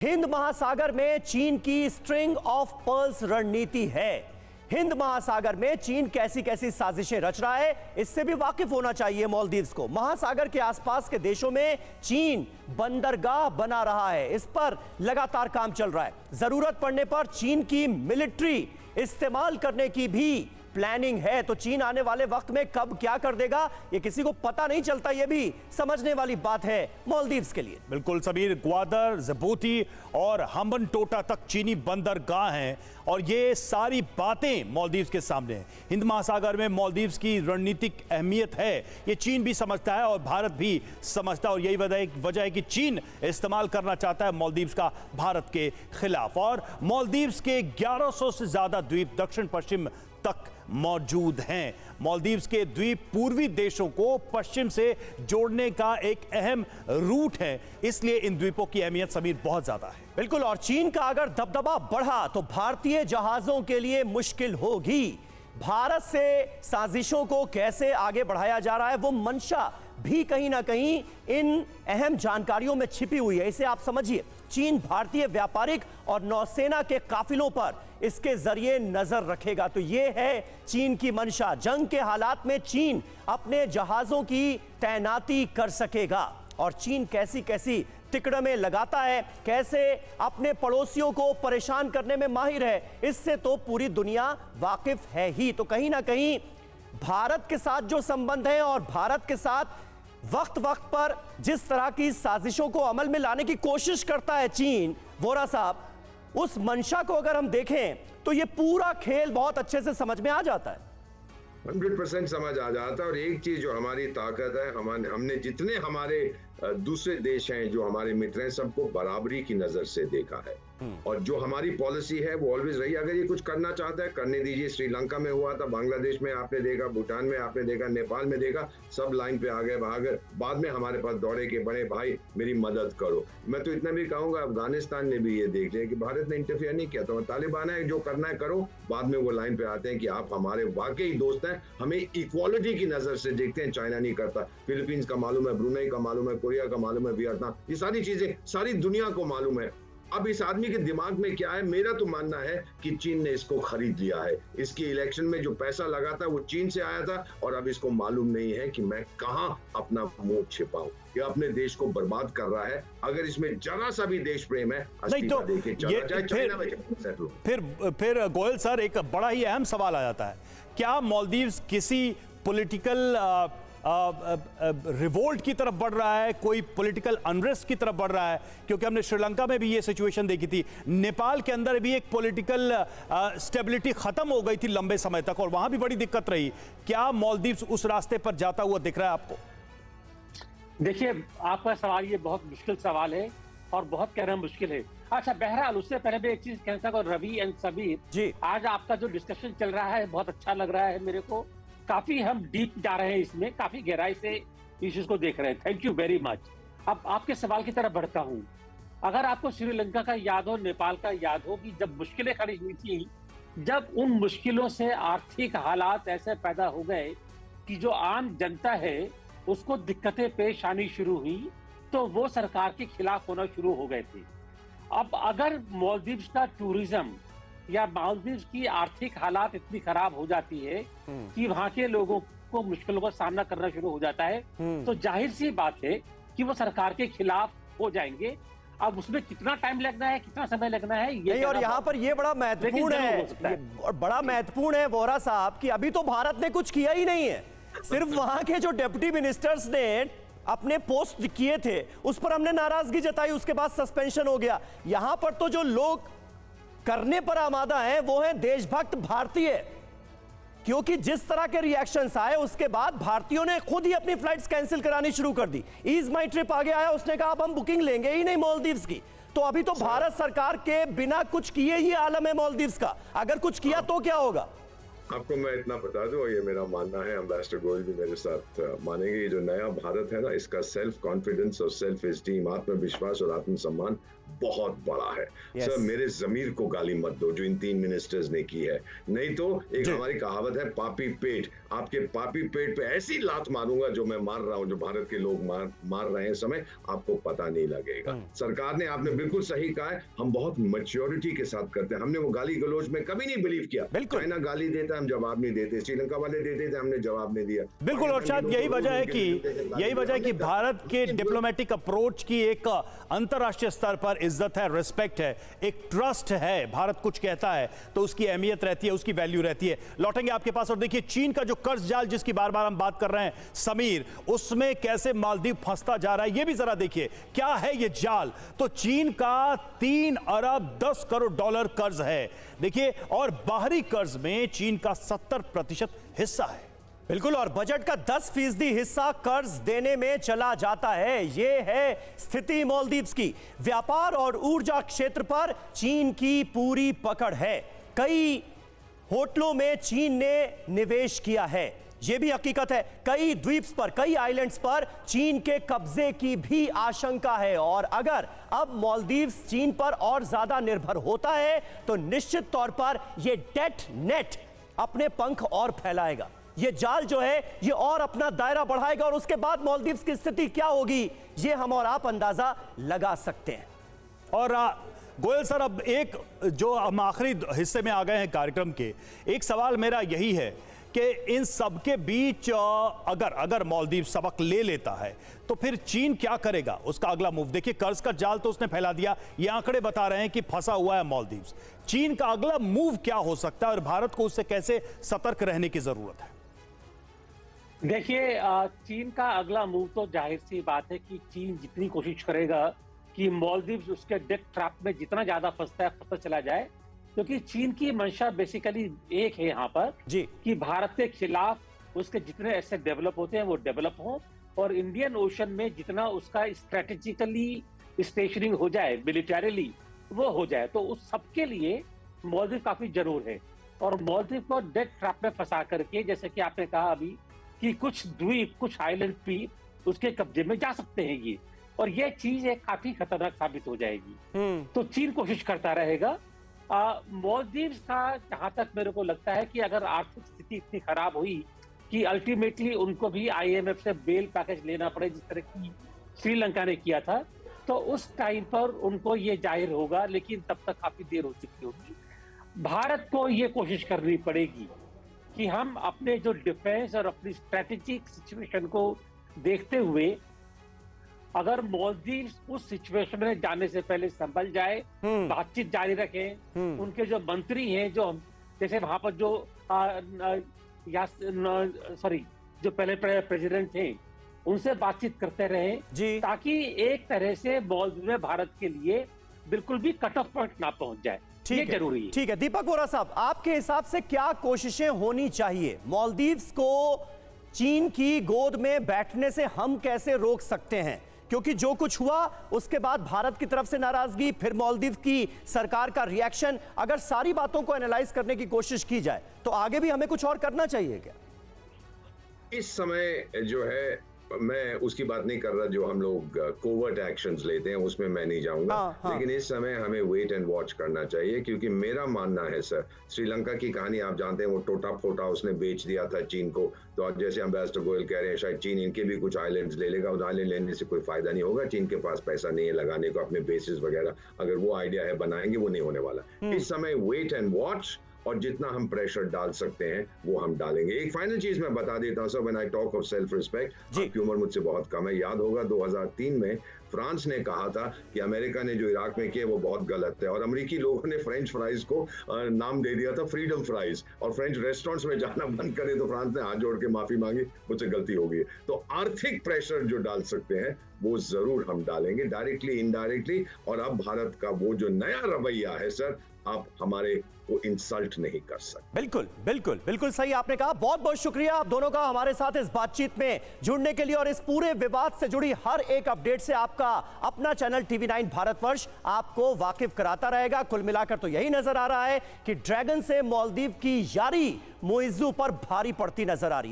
हिंद महासागर में चीन की स्ट्रिंग ऑफ पर्ल्स रणनीति है। हिंद महासागर में चीन कैसी कैसी साजिशें रच रहा है, इससे भी वाकिफ होना चाहिए मालदीव्स को। महासागर के आसपास के देशों में चीन बंदरगाह बना रहा है, इस पर लगातार काम चल रहा है। जरूरत पड़ने पर चीन की मिलिट्री इस्तेमाल करने की भी प्लानिंग है। तो चीन आने वाले वक्त में कब क्या कर देगा ये किसी को पता नहीं चलता, ये भी समझने वाली बात है मालदीव्स के लिए। बिल्कुल सबीर, ग्वादर, जिबूती और हम्बनटोटा तक चीनी बंदरगाह हैं और ये सारी बातें मालदीव्स के सामने हैं। हिंद महासागर में मालदीव्स की रणनीतिक अहमियत है, ये चीन भी समझता है और भारत भी समझता है और यही वजह है कि चीन इस्तेमाल करना चाहता है मालदीव्स का भारत के खिलाफ। और मालदीव्स के 1100 से ज्यादा द्वीप दक्षिण पश्चिम तक मौजूद हैं। मालदीव्स के द्वीप पूर्वी देशों को पश्चिम से जोड़ने का एक अहम रूट है, इसलिए इन द्वीपों की अहमियत समीर बहुत ज्यादा है। बिल्कुल, और चीन का अगर दबदबा बढ़ा तो भारतीय जहाजों के लिए मुश्किल होगी। भारत से साजिशों को कैसे आगे बढ़ाया जा रहा है वो मंशा भी कहीं ना कहीं इन अहम जानकारियों में छिपी हुई है। इसे आप समझिए, चीन भारतीय व्यापारिक और नौसेना के काफिलों पर इसके जरिए नजर रखेगा। तो यह है चीन की मंशा। जंग के हालात में चीन अपने जहाजों की तैनाती कर सकेगा और चीन कैसी कैसी तिकड़में लगाता है, कैसे अपने पड़ोसियों को परेशान करने में माहिर है, इससे तो पूरी दुनिया वाकिफ है ही। तो कहीं ना कहीं भारत के साथ जो संबंध है और भारत के साथ वक्त वक्त पर जिस तरह की साजिशों को अमल में लाने की कोशिश करता है चीन, वोरा साहब, उस मंशा को अगर हम देखें तो ये पूरा खेल बहुत अच्छे से समझ में आ जाता है। 100% समझ आ जाता है। और एक चीज जो हमारी ताकत है, हमने जितने हमारे दूसरे देश हैं जो हमारे मित्र हैं, सबको बराबरी की नजर से देखा है और जो हमारी पॉलिसी है वो ऑलवेज रही। अगर ये कुछ करना चाहता है करने दीजिए। श्रीलंका में हुआ था, बांग्लादेश में आपने देखा, भूटान में आपने देखा, नेपाल में देखा, सब लाइन पे आ गए भागर। बाद में हमारे पास दौड़े के बड़े भाई मेरी मदद करो। मैं तो इतना भी कहूंगा, अफगानिस्तान ने भी ये देख लिया कि भारत ने इंटरफियर नहीं किया। तो तालिबान है, जो करना है करो। बाद में वो लाइन पे आते हैं कि आप हमारे वाकई दोस्त हैं, हमें इक्वालिटी की नजर से देखते हैं। चाइना नहीं करता, फिलीपींस का मालूम है, ब्रुनेई का मालूम है, कोरिया का मालूम है, वियतनाम, ये सारी चीजें सारी दुनिया को मालूम है। अब इस आदमी के दिमाग में क्या है, मेरा तो मानना है कि चीन ने इसको खरीद लिया है। इसकी इलेक्शन में जो पैसा लगा था वो चीन से आया था और अब इसको मालूम नहीं है कि मैं कहां अपना मुंह छिपाऊं। ये अपने देश को बर्बाद कर रहा है। अगर इसमें जरा सा भी देश प्रेम है, नहीं तो फिर गोयल सर, एक बड़ा ही अहम सवाल आ जाता है, क्या मालदीव्स किसी पॉलिटिकल रिवोल्ट की तरफ बढ़ रहा है, कोई पॉलिटिकल अनरेस्ट की तरफ बढ़ रहा है? क्योंकि हमने श्रीलंका में भी ये सिचुएशन देखी थी, नेपाल के अंदर भी एक पॉलिटिकल स्टेबिलिटी खत्म हो गई थी लंबे समय तक और वहां भी बड़ी दिक्कत रही। क्या मालदीव्स उस रास्ते पर जाता हुआ दिख रहा है आपको? देखिए, आपका सवाल ये बहुत मुश्किल सवाल है और बहुत कहना मुश्किल है। अच्छा, बहरहाल उससे पहले मैं एक चीज कहना चाहूंगा, रवि एंड सबीर जी, आज आपका जो डिस्कशन चल रहा है बहुत अच्छा लग रहा है मेरे को। काफी हम डीप जा रहे हैं इसमें, काफी गहराई से इश्यूज को देख रहे हैं। Thank you very much. अब आपके सवाल की तरफ बढ़ता हूं। अगर आपको श्रीलंका का याद हो, नेपाल का याद हो कि जब मुश्किलें खड़ी हुई थी, जब उन मुश्किलों से आर्थिक हालात ऐसे पैदा हो गए कि जो आम जनता है उसको दिक्कतें पेश आनी शुरू हुई, तो वो सरकार के खिलाफ होना शुरू हो गए थे। अब अगर मालदीव्स का टूरिज्म या मालदीव्स की आर्थिक हालात इतनी खराब हो जाती है कि वहां के लोगों को मुश्किलों का सामना करना शुरू हो जाता है, तो जाहिर सी बात है कि वो सरकार के खिलाफ हो जाएंगे। अब उसमें कितना टाइम लगना है, कितना समय लगना है, ये और यहाँ पर ये बड़ा महत्वपूर्ण है, बड़ा महत्वपूर्ण है वोरा साहब, कि अभी तो भारत ने कुछ किया ही नहीं है। सिर्फ वहां के जो डिप्टी मिनिस्टर्स ने अपने पोस्ट किए थे उस पर हमने नाराजगी जताई, उसके बाद सस्पेंशन हो गया। यहां पर तो जो लोग करने पर आमादा हैं वो हैं देशभक्त भारतीय, क्योंकि जिस तरह के रिएक्शंस आए उसके बाद भारतीयों ने खुद ही अपनी फ्लाइट्स कैंसिल करानी शुरू कर दी। ईज माई ट्रिप आगे आया, उसने कहा अब हम बुकिंग लेंगे ही नहीं मालदीव्स की। तो अभी तो भारत सरकार के बिना कुछ किए ही आलम है मालदीव्स का। अगर कुछ किया तो क्या होगा? आपको मैं इतना बता दूं, और ये मेरा मानना है, एम्बेसडर गोयल भी मेरे साथ मानेंगे, ये जो नया भारत है ना, इसका सेल्फ कॉन्फिडेंस और सेल्फ एस्टीम, आत्मविश्वास और आत्मसम्मान बहुत बड़ा है। सर, मेरे जमीर को गाली मत दो जो इन 3 मिनिस्टर्स ने की है, नहीं तो एक हमारी कहावत है, पापी पेट, आपके पापी पेट पे ऐसी लात मारूंगा जो मैं मार रहा हूं, जो भारत के लोग मार रहे हैं समय, आपको पता नहीं लगेगा। सरकार ने, आपने बिल्कुल सही कहा है, हम बहुत मैच्योरिटी के साथ करते हैं। हमने वो गाली गलौज में कभी नहीं बिलीव किया। चाइना गाली देता, हम जवाब नहीं देते, श्रीलंका वाले देते थे, हमने जवाब नहीं दिया। बिल्कुल, और शायद यही वजह है कि भारत के डिप्लोमेटिक अप्रोच की एक अंतरराष्ट्रीय स्तर पर इज्जत है, रिस्पेक्ट है, एक ट्रस्ट है। भारत कुछ कहता है तो उसकी अहमियत रहती है, उसकी वैल्यू रहती है। लौटेंगे आपके पास, और देखिए चीन का जो कर्ज जाल जिसकी बार बार हम बात कर रहे हैं समीर, उसमें कैसे मालदीव फंसता जा रहा है, ये भी जरा देखिए क्या है ये जाल। तो चीन का 3 अरब 10 करोड़ डॉलर कर्ज है, देखिए, और बाहरी कर्ज में चीन का 70% हिस्सा है। बिल्कुल, और बजट का 10% हिस्सा कर्ज देने में चला जाता है। यह है स्थिति मालदीव्स की। व्यापार और ऊर्जा क्षेत्र पर चीन की पूरी पकड़ है। कई होटलों में चीन ने निवेश किया है, यह भी हकीकत है। कई द्वीप्स पर, कई आइलैंड्स पर चीन के कब्जे की भी आशंका है, और अगर अब मालदीव्स चीन पर और ज्यादा निर्भर होता है तो निश्चित तौर पर यह डेट नेट अपने पंख और फैलाएगा। ये जाल जो है ये और अपना दायरा बढ़ाएगा, और उसके बाद मालदीव्स की स्थिति क्या होगी ये हम और आप अंदाजा लगा सकते हैं। और गोयल सर, अब एक जो हम आखिरी हिस्से में आ गए हैं कार्यक्रम के, एक सवाल मेरा यही है कि इन सब के बीच अगर मालदीव सबक ले लेता है तो फिर चीन क्या करेगा, उसका अगला मूव। देखिए, कर्ज का जाल तो उसने फैला दिया, ये आंकड़े बता रहे हैं कि फंसा हुआ है मालदीव्स। चीन का अगला मूव क्या हो सकता है और भारत को उससे कैसे सतर्क रहने की जरूरत है? देखिए, चीन का अगला मूव तो जाहिर सी बात है कि चीन जितनी कोशिश करेगा कि मालदीव्स उसके डेट ट्रैप में जितना ज्यादा फंसता चला जाए, क्योंकि चीन की मंशा बेसिकली एक है यहाँ पर जी, कि भारत के खिलाफ उसके जितने एसेट डेवलप होते हैं वो डेवलप हों, और इंडियन ओशन में जितना उसका स्ट्रेटेजिकली स्टेशनिंग हो जाए, मिलिटरीली वो हो जाए, तो उस सबके लिए मालदीव काफी जरूर है। और मालदीव को डेट ट्रैप में फंसा करके, जैसे कि आपने कहा अभी कि कुछ द्वीप, कुछ आइलैंड भी उसके कब्जे में जा सकते हैं ये, और ये चीज एक काफी खतरनाक साबित हो जाएगी। तो चीन कोशिश करता रहेगा। मालदीव्स का जहां तक मेरे को लगता है कि अगर आर्थिक स्थिति इतनी खराब हुई कि अल्टीमेटली उनको भी IMF से बेल पैकेज लेना पड़े, जिस तरह की श्रीलंका ने किया था, तो उस टाइम पर उनको ये जाहिर होगा, लेकिन तब तक काफी देर हो चुकी होगी। भारत को ये कोशिश करनी पड़ेगी कि हम अपने जो डिफेंस और अपनी स्ट्रेटेजिक सिचुएशन को देखते हुए, अगर मालदीव्स उस सिचुएशन में जाने से पहले संभल जाए, बातचीत जारी रखें, उनके जो मंत्री हैं, जो जैसे वहां पर जो जो पहले प्रेसिडेंट थे, उनसे बातचीत करते रहे, ताकि एक तरह से मालदीव में भारत के लिए बिल्कुल भी कट ऑफ पॉइंट ना पहुंच जाए। ये जरूरी है। ठीक है दीपक वोरा साहब, आपके हिसाब से क्या कोशिशें होनी चाहिए? मालदीव्स को चीन की गोद में बैठने से हम कैसे रोक सकते हैं? क्योंकि जो कुछ हुआ उसके बाद भारत की तरफ से नाराजगी, फिर मालदीव की सरकार का रिएक्शन, अगर सारी बातों को एनालाइज करने की कोशिश की जाए तो आगे भी हमें कुछ और करना चाहिए क्या? इस समय जो है, मैं उसकी बात नहीं कर रहा जो हम लोग कोवर्ट एक्शंस लेते हैं, उसमें मैं नहीं जाऊंगा। लेकिन इस समय हमें वेट एंड वॉच करना चाहिए, क्योंकि मेरा मानना है सर, श्रीलंका की कहानी आप जानते हैं, वो टोटा फोटा उसने बेच दिया था चीन को। तो आज जैसे एम्बेसडर गोयल कह रहे हैं, शायद चीन इनके भी कुछ आइलैंड्स ले लेगा। उस आइलैंड लेने से कोई फायदा नहीं होगा, चीन के पास पैसा नहीं है लगाने को अपने बेसिस वगैरह। अगर वो आइडिया है बनाएंगे, वो नहीं होने वाला। इस समय वेट एंड वॉच, और जितना हम प्रेशर डाल सकते हैं वो हम डालेंगे। एक फाइनल चीज मैं बता देता हूं sir, when I talk of self respect, आपकी उम्र मुझसे बहुत कम है, याद होगा 2003 में फ्रांस ने कहा था कि अमेरिका ने जो इराक में किया वो बहुत गलत है, और अमेरिकी लोगों ने फ्रेंच फ्राइज को नाम दे दिया था फ्रीडम फ्राइज, और फ्रेंच रेस्टोरेंट्स में जाना बंद करे तो फ्रांस ने हाथ जोड़ के माफी मांगी, मुझसे गलती हो गई। तो आर्थिक प्रेशर जो डाल सकते हैं वो जरूर हम डालेंगे, डायरेक्टली इनडायरेक्टली। और अब भारत का वो जो नया रवैया है सर, आप हमारे को इंसल्ट नहीं कर सकते। बिल्कुल बिल्कुल बिल्कुल सही आपने कहा। बहुत बहुत शुक्रिया आप दोनों का हमारे साथ इस बातचीत में जुड़ने के लिए और इस पूरे विवाद से जुड़ी हर एक अपडेट से आपका अपना चैनल TV9 भारतवर्ष आपको वाकिफ कराता रहेगा। कुल मिलाकर तो यही नजर आ रहा है कि ड्रैगन से मालदीव की यारी मुइज्जू पर भारी पड़ती नजर आ रही है।